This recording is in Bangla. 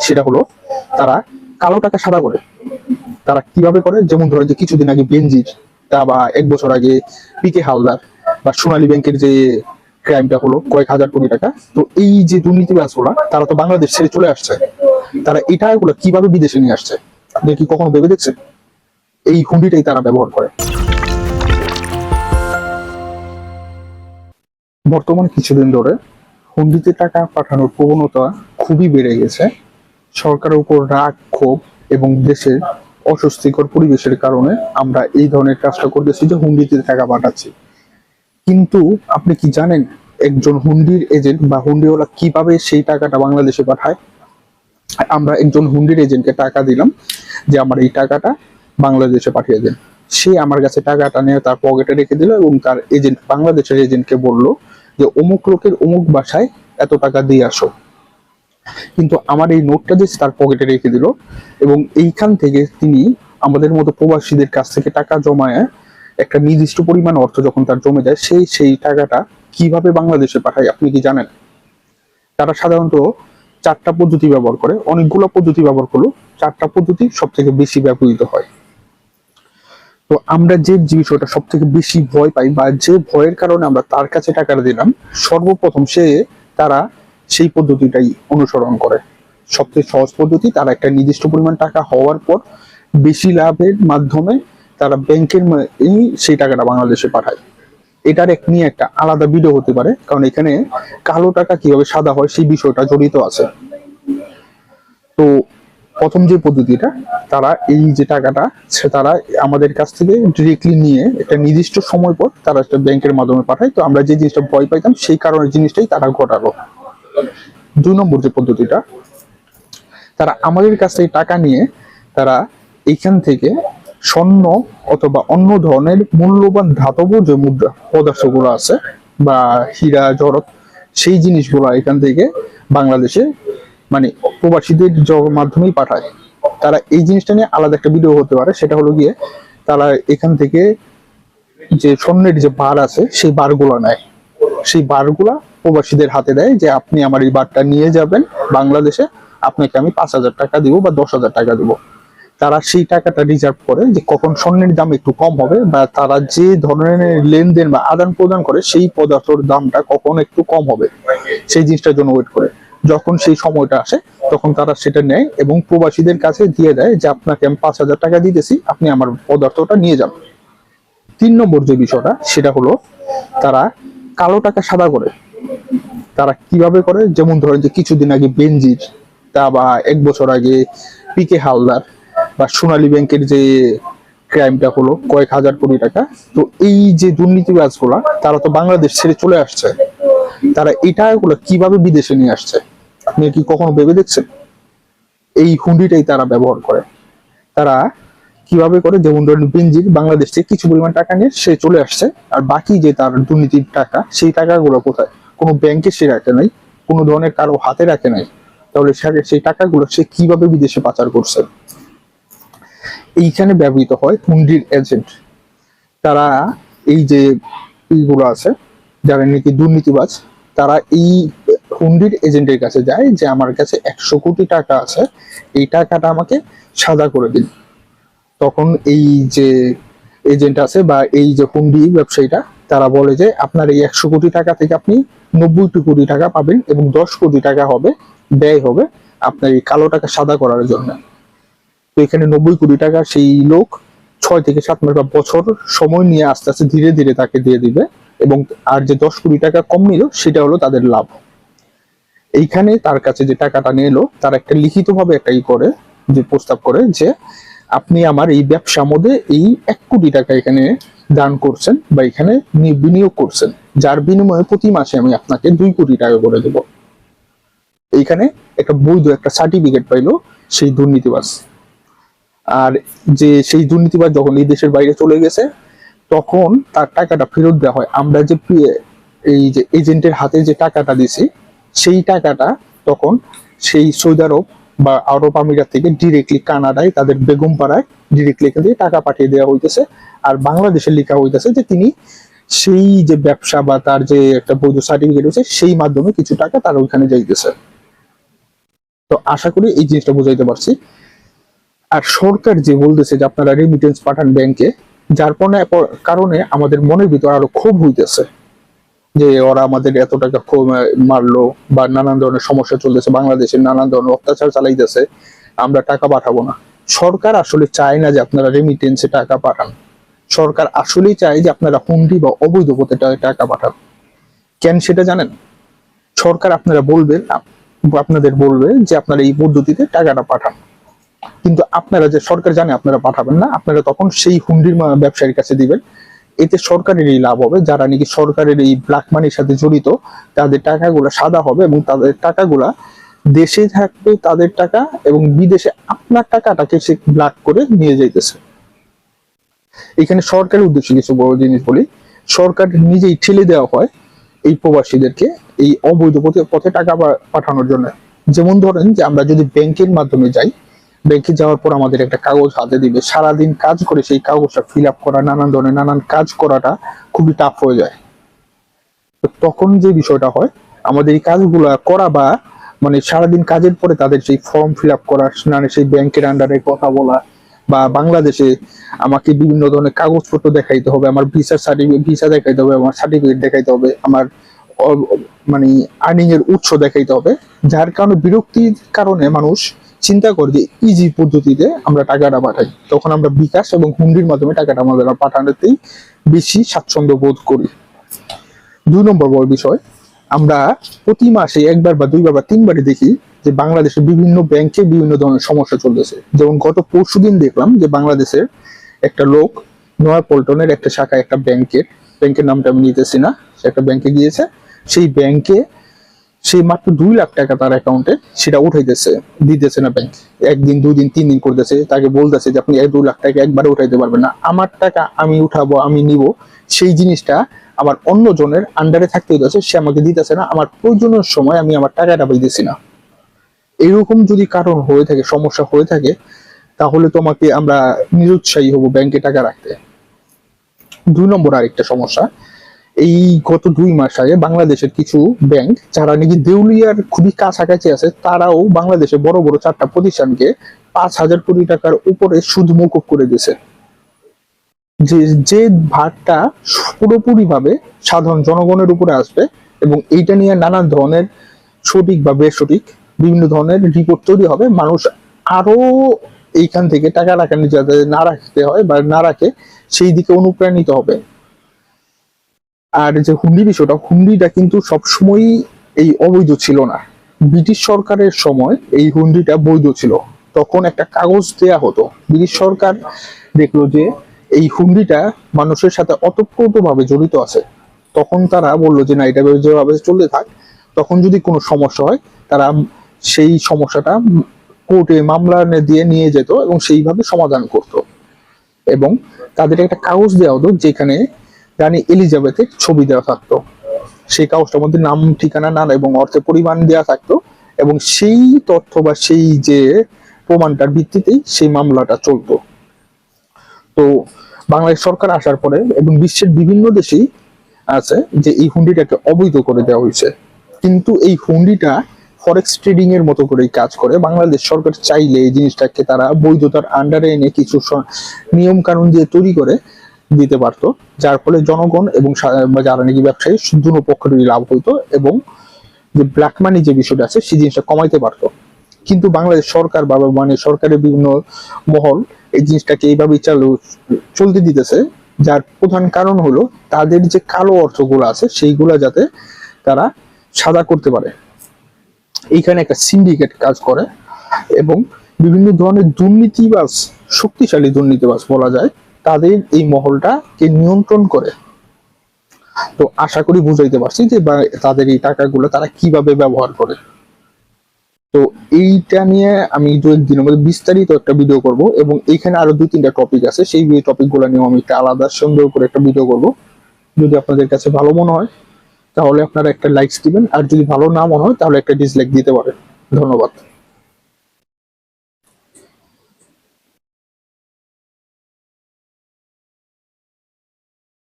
সেটা হলো তারা কালো টাকা সাদা করে। তারা কিভাবে করে, যেমন ধরেন যে কিছুদিন আগে বেনজির বা 1 বছর আগে পিকে হালদার বা সোনালী ব্যাংকের যে ক্রাইমটা হলো কয়েক হাজার কোটি টাকা। তো এই যে দুর্নীতিবাজগুলা তারা তো বাংলাদেশ ছেড়ে চলে আসছে, তারা এই টাকাগুলো কিভাবে বিদেশে নিয়ে আসছে আপনি কি কখনো ভেবে দেখছেন? এই হুন্ডিটাই তারা ব্যবহার করে। বর্তমানে কিছুদিন ধরে হুন্ডিতে টাকা পাঠানোর প্রবণতা খুবই বেড়ে গেছে। সরকারের উপর রাগ, ক্ষোভ এবং দেশের অস্বস্তিকর পরিবেশের কারণে আমরা এই ধরনের কাজটা করতেছি যে হুন্ডিতে টাকা পাঠাচ্ছি। কিন্তু আপনি কি জানেন একজন হুন্ডির এজেন্ট বা হুন্ডিওয়ালা কিভাবে সেই টাকাটা বাংলাদেশে পাঠায়? আমরা একজন হুন্ডির এজেন্টকে টাকা দিলাম যে আমার এই টাকাটা বাংলাদেশে পাঠিয়ে দেন। সে আমার কাছে টাকাটা নিয়ে তার পকেটে রেখে দিল এবং তার এজেন্ট, বাংলাদেশের এজেন্টকে বলল যে অমুক লোকের অমুক বাসায় এত টাকা দিয়ে আসো। কিন্তু আমার এই নোটটা যে তার পকেটে রেখে দিল এবং এইখান থেকে তিনি আমাদের মতো প্রবাসীদের কাছ থেকে টাকা জমায় একটা নির্দিষ্ট পরিমাণ অর্থ যখন তার জমে যায়, সেই টাকাটা কিভাবে বাংলাদেশে পাঠায় আপনি কি জানেন? তারা সাধারণত 4টা পদ্ধতি ব্যবহার করে, অনেকগুলো পদ্ধতি ব্যবহার করলো, 4টা পদ্ধতি সব থেকে বেশি ব্যবহৃত হয়। তো আমরা যে বিষয়টা সব থেকে বেশি ভয় পাই বা যে ভয়ের কারণে আমরা তার কাছে টাকাটা দিলাম, সর্বপ্রথম তারা সেই পদ্ধতিটাই অনুসরণ করে। সবচেয়ে সহজ পদ্ধতি, তারা একটা নির্দিষ্ট পরিমাণ টাকা হওয়ার পর বেশি লাভের মাধ্যমে তারা ব্যাংকের সেই টাকাটা বাংলাদেশে পাঠায়। এটার নিয়ে একটা আলাদা ভিডিও হতে পারে, কারণ এখানে কালো টাকা কিভাবে সাদা হয় সেই বিষয়টা জড়িত আছে। তো প্রথম যে পদ্ধতিটা, তারা এই যে টাকাটা তারা আমাদের কাছ থেকে ডিরেক্টলি নিয়ে একটা নির্দিষ্ট সময় পর তারা একটা ব্যাংকের মাধ্যমে পাঠায়। তো আমরা যে জিনিসটা ভয় পাইতাম সেই কারণে জিনিসটাই তারা ঘটালো। 2 নম্বর যে পদ্ধতিটা, তারা আমাদের কাছ থেকে টাকা নিয়ে তারা এইখান থেকে স্বর্ণ অথবা অন্য ধরনের মূল্যবান ধাতব যে মুদ্রা পদার্থগুলো আছে বা হীরা জহরত, সেই জিনিসগুলো এখান থেকে বাংলাদেশে মানে প্রবাসীদের মাধ্যমেই পাঠায়। তারা এই জিনিসটা নিয়ে আলাদা একটা ভিডিও হতে পারে, সেটা হলো গিয়ে তারা এখান থেকে যে স্বর্ণের যে বার আছে সেই বারগুলো নেয়, সেই বারগুলা প্রবাসীদের হাতে দেয় যে আপনি আমার এই বারটা নিয়ে যাবেন বাংলাদেশে, আপনাকে আমি 5,000 টাকা দিব বা 10,000 টাকা দিব। তারা সেই টাকাটা রিজার্ভ করে যে কখন স্বর্ণের দাম একটু কম হবে বা তারা যে ধরনের লেনদেন বা আদান প্রদান করে সেই পদার্থের দামটা কখন একটু কম হবে সেই জিনিসটার জন্য ওয়েট করে। যখন সেই সময়টা আসে তখন তারা সেটা নেয় এবং প্রবাসীদের কাছে দিয়ে দেয় যে আপনাকে আমি 5,000 টাকা দিতেছি, আপনি আমার পদার্থটা নিয়ে যান। 3 নম্বর যে বিষয়টা, সেটা হলো তারা কালো টাকা সাদা করে। তারা কিভাবে করে, যেমন ধরেন যে কিছুদিন আগে বেনজির বা 1 বছর আগে পিকে হালদার বা সোনালী ব্যাংকের যে ক্রাইমটা হলো কয়েক হাজার কোটি টাকা। তো এই যে দুর্নীতিবাজগুলা তারা তো বাংলাদেশ ছেড়ে চলে আসছে, তারা এই টাকাগুলো কিভাবে বিদেশে নিয়ে আসছে আপনি কি কখনো ভেবে দেখছেন? এই হুন্ডিটাই তারা ব্যবহার করে। তারা কিভাবে করে, যেমন ধরেন বেনজির বাংলাদেশ থেকে কিছু পরিমাণ টাকা নিয়ে সে চলে আসছে, আর বাকি যে তার দুর্নীতির টাকা সেই টাকাগুলো কোথায়? কোনো ব্যাংকে সে রাখে নাই, কোনো ধরনের কারো হাতে রাখে নাই। তাহলে সেই টাকাগুলো সে কিভাবে বিদেশে পাচার করছে? এইখানে ব্যবহৃত হয় হুন্ডির এজেন্ট। তারা এই যে এইগুলো আছে যারা নাকি দুর্নীতিবাজ, তারা এই হুন্ডির এজেন্টের কাছে যায় যে আমার কাছে 100 কোটি টাকা আছে, এই টাকাটা আমাকে সাদা করে দিন। তখন এই যে এজেন্ট আছে বা এই যে হুন্ডি ব্যবসায়ীটা, তারা বলে যে আপনার এই 100 কোটি টাকা থেকে আপনি 90 কোটি টাকা পাবেন এবং 10 কোটি টাকা হবে ব্যয় হবে আপনার এই কালো টাকা সাদা করার জন্য। তো এখানে 90 কোটি টাকা সেই লোক 6 থেকে 7 মাস বা বছর সময় নিয়ে আস্তে আস্তে ধীরে ধীরে তাকে দিয়ে দিবে, এবং আর যে 10 কোটি টাকা কম নিল সেটা হলো তাদের লাভ। এইখানে তার কাছে যে টাকাটা নিয়ে এলো তার একটা লিখিতভাবে একটা করে যে প্রস্তাব করে যে আপনি আমার এই ব্যবসার মধ্যে এই 1 কোটি টাকা এখানে দান করছেন বা এখানে বিনিয়োগ করছেন, যার বিনিময়ে প্রতি মাসে আমি আপনাকে 2 কোটি টাকা করে দেব। এইখানে একটা বৈধ একটা সার্টিফিকেট পাইলো সেই দুর্নীতিবাজ। আর যে সেই দুর্নীতিবাজ যখন এই দেশের বাইরে চলে গেছে তখন তার টাকাটা ফেরত দেওয়া হয়। আমরা যে এই যে এজেন্টের হাতে যে টাকাটা দিছি সেই টাকাটা তখন সেই সৌদি আরব বা আরব আমিরাত থেকে ডিরেক্টলি কানাডায় তাদের বেগমপাড়ায় ডিরেক্টলি এখান থেকে টাকা পাঠিয়ে দেওয়া হইতেছে। আর বাংলাদেশে লেখা হইতেছে যে তিনি সেই যে ব্যবসা বা তার যে একটা বৈধ সার্টিফিকেট হচ্ছে সেই মাধ্যমে কিছু টাকা তার ওইখানে যাইতেছে। তো আশা করি এই জিনিসটা বুঝাইতে পারছি। আর সরকার যে বলতেছে যে আপনারা রেমিটেন্স পাঠান ব্যাংকে, যার কারণে আমাদের মনের ভিতর আরো ক্ষোভ হইতেছে যে ওরা আমাদের এত টাকা মারলো, বা নানান ধরনের সমস্যা চলতেছে, বাংলাদেশের নানান ধরনের অত্যাচার চালাইতেছে, আমরা টাকা পাঠাবো না। সরকার আসলে চায় না যে আপনারা রেমিটেন্সে টাকা পাঠান। সরকার আসলেই চায় যে আপনারা হুন্ডি বা অবৈধ পথে টাকা পাঠান। কেন সেটা জানেন? সরকার আপনাদের বলবে যে আপনারা এই পদ্ধতিতে টাকাটা পাঠান, কিন্তু আপনারা যে সরকার জানে আপনারা পাঠাবেন না, আপনারা তখন সেই হুন্ডির ব্যবসায়ীর কাছে দিবেন। এতে সরকারেরই লাভ হবে, যারা নাকি সরকারের এই ব্ল্যাক মানির সাথে জড়িত তাদের টাকাগুলো সাদা হবে, এবং তাদের টাকাগুলা দেশে থাকবে তাদের টাকা, এবং বিদেশে আপনার টাকাটাকে সে ব্ল্যাক করে নিয়ে যাইতেছে। এখানে সরকারের উদ্দেশ্যে কিছু বড় জিনিস বলি। সরকার নিজেই ঠেলে দেওয়া হয় এই প্রবাসীদেরকে এই অবৈধ পথে টাকা পাঠানোর জন্য। যেমন ধরেন যে আমরা যদি ব্যাংকের মাধ্যমে যাই, ব্যাংকে যাওয়ার পর আমাদের একটা কাগজ হাতে দিবে, সারাদিন কাজ করে সেই কাগজটা ফিল আপ করা, নানান ধরনের নানান কাজ করাটা খুবই টাফ হয়ে যায়। তো তখন যে বিষয়টা হয়, আমাদের এই কাজগুলা করা, বা মানে সারাদিন কাজের পরে তাদের সেই ফর্ম ফিল আপ করা, মানে সেই ব্যাংকের আন্ডারে কথা বলা, বা বাংলাদেশে আমাকে বিভিন্ন ধরনের কাগজপত্র দেখাইতে হবে, আমার ভিসা দেখাইতে হবে, আমার সার্টিফিকেট দেখাইতে হবে, আমার মানে আর্নিং এর উৎস দেখাইতে হবে, যার কারণে বিরক্তির কারণে মানুষ চিন্তা করে যে ইজি পদ্ধতিতে আমরা টাকাটা পাঠাই। তখন আমরা বিকাশ এবং হুন্ডির মাধ্যমে টাকাটা আমাদের পাঠানোতেই বেশি স্বাচ্ছন্দ্য বোধ করি। 2 নম্বর বড় বিষয়, আমরা প্রতি মাসে একবার বা দুইবার বা তিনবারই দেখি যে বাংলাদেশের বিভিন্ন ব্যাংকে বিভিন্ন ধরনের সমস্যা চলতেছে। যেমন গত পরশুদিন দেখলাম যে বাংলাদেশের একটা লোক নয়াপল্টনের একটা শাখায় একটা ব্যাংকের নামটা আমি নিতেছি না, সে একটা ব্যাংকে গিয়েছে। সেই ব্যাংকে সে মাত্র 2 লাখ টাকা তার অ্যাকাউন্টে সেটা দিতেছে না ব্যাংক। 1 দিন 2 দিন 3 দিন করতেছে, তাকে বলতেছে যে আপনি 2 লাখ টাকা একবারে উঠাইতে পারবেন না, আমার টাকা আমি উঠাবো, আমি নিব। সেই জিনিসটা আমার অন্য জনের আন্ডারে থাকতে হইতেছে, সে আমাকে দিতেছে না, আমার প্রয়োজনের সময় আমি আমার টাকাটা পাইতেছি না। এরকম যদি কারণ হয়ে থাকে, সমস্যা হয়ে থাকে, তাহলে তোমাকে আমরা নিরুৎসাহী হব ব্যাংকে টাকা রাখতে। 2 নম্বর আরেকটা সমস্যা, এই গত 2 মাস আগে বাংলাদেশের কিছু ব্যাংক যারা নাকি দেউলিয়ার খুবই কাছাকাছি আছে, তারাও বাংলাদেশের বড় বড় 4টা প্রতিষ্ঠানকে 5,000 কোটি টাকার উপরে সুদ মকুব করে দিয়েছে। যে ভারটা পুরোপুরি ভাবে সাধারণ জনগণের উপরে আসবে, এবং এইটা নিয়ে নানান ধরনের সঠিক বা বেসঠিক বিভিন্ন ধরনের রিপোর্ট তৈরি হবে। মানুষ আরো এইখান থেকে টাকা রাখানো যাতে না রাখতে হয় বা না রাখে, সেই দিকে অনুপ্রাণিত হবে। আর যে হুন্ডিটা কিন্তু সবসময়ই এই অবৈধ ছিল না। ব্রিটিশ সরকারের সময় এই হুন্ডিটা বৈধ ছিল। তখন একটা কাগজ দেয়া হতো, ব্রিটিশ সরকার দেখলো যে এই হুন্ডিটা মানুষের সাথে ওতপ্রোতভাবে জড়িত আছে, তখন তারা বললো যে না, এটা যেভাবে চলতে থাক, তখন যদি কোনো সমস্যা হয় তারা সেই সমস্যাটা কোর্টে মামলা দিয়ে নিয়ে যেত এবং সেইভাবে সমাধান করত। এবং তাদের একটা কাগজ দেওয়া হতো যেখানে রানী এলিজাবেথের ছবি দেওয়া থাকতো। সেই কাগজটার মধ্যে নাম, ঠিকানা, নাম এবং অর্থের পরিমাণ দেওয়া থাকতো, এবং সেই তথ্য বা সেই যে প্রমাণটার ভিত্তিতেই সেই মামলাটা চলতো। তো বাংলাদেশ সরকার আসার পরে এবং বিশ্বের বিভিন্ন দেশেই আছে যে এই হুন্ডিটাকে অবৈধ করে দেওয়া হয়েছে, কিন্তু এই হুন্ডিটা ফরেক্স ট্রেডিং এর মতো করেই কাজ করে। বাংলাদেশ সরকার চাইলে এই জিনিসটাকে তারা বৈধতার আন্ডারে এনে কিছু নিয়ম কানুন দিয়ে তৈরি করে দিতে পারতো, যার ফলে জনগণ এবং যারা নাকি ব্যবসায়ী দুটো পক্ষেরই লাভ হইতো, এবং যে ব্ল্যাক মানি যে বিষয়টা আছে সেই জিনিসটা কমাইতে পারতো। কিন্তু বাংলাদেশ সরকার বা মানে সরকারের বিভিন্ন মহল এই জিনিসটাকে এইভাবেই চলতে দিতেছে, যার প্রধান কারণ হলো তাদের যে কালো অর্থগুলো আছে সেইগুলা যাতে তারা সাদা করতে পারে। এইখানে একটা সিন্ডিকেট কাজ করে, এবং বিভিন্ন ধরনের দুর্নীতিবাজ, শক্তিশালী দুর্নীতিবাজ বলা যায়, তাদের এই মহলটাকে নিয়ন্ত্রণ করে। তো আশা করি বুঝাইতে পারছি যে তাদের এই টাকাগুলো তারা কিভাবে ব্যবহার করে। তো এইটা নিয়ে আমি 2-1 দিনের মধ্যে বিস্তারিত একটা ভিডিও করব, এবং এইখানে আরো 2-3টা টপিক আছে, সেই টপিকগুলো নিয়ে আমি একটা আলাদা সুন্দর করে একটা ভিডিও করব। যদি আপনাদের কাছে ভালো মনে হয় তাহলে আপনারা একটা লাইক দিবেন, আর যদি ভালো না মনে হয় তাহলে একটা ডিসলাইক দিতে পারেন। ধন্যবাদ।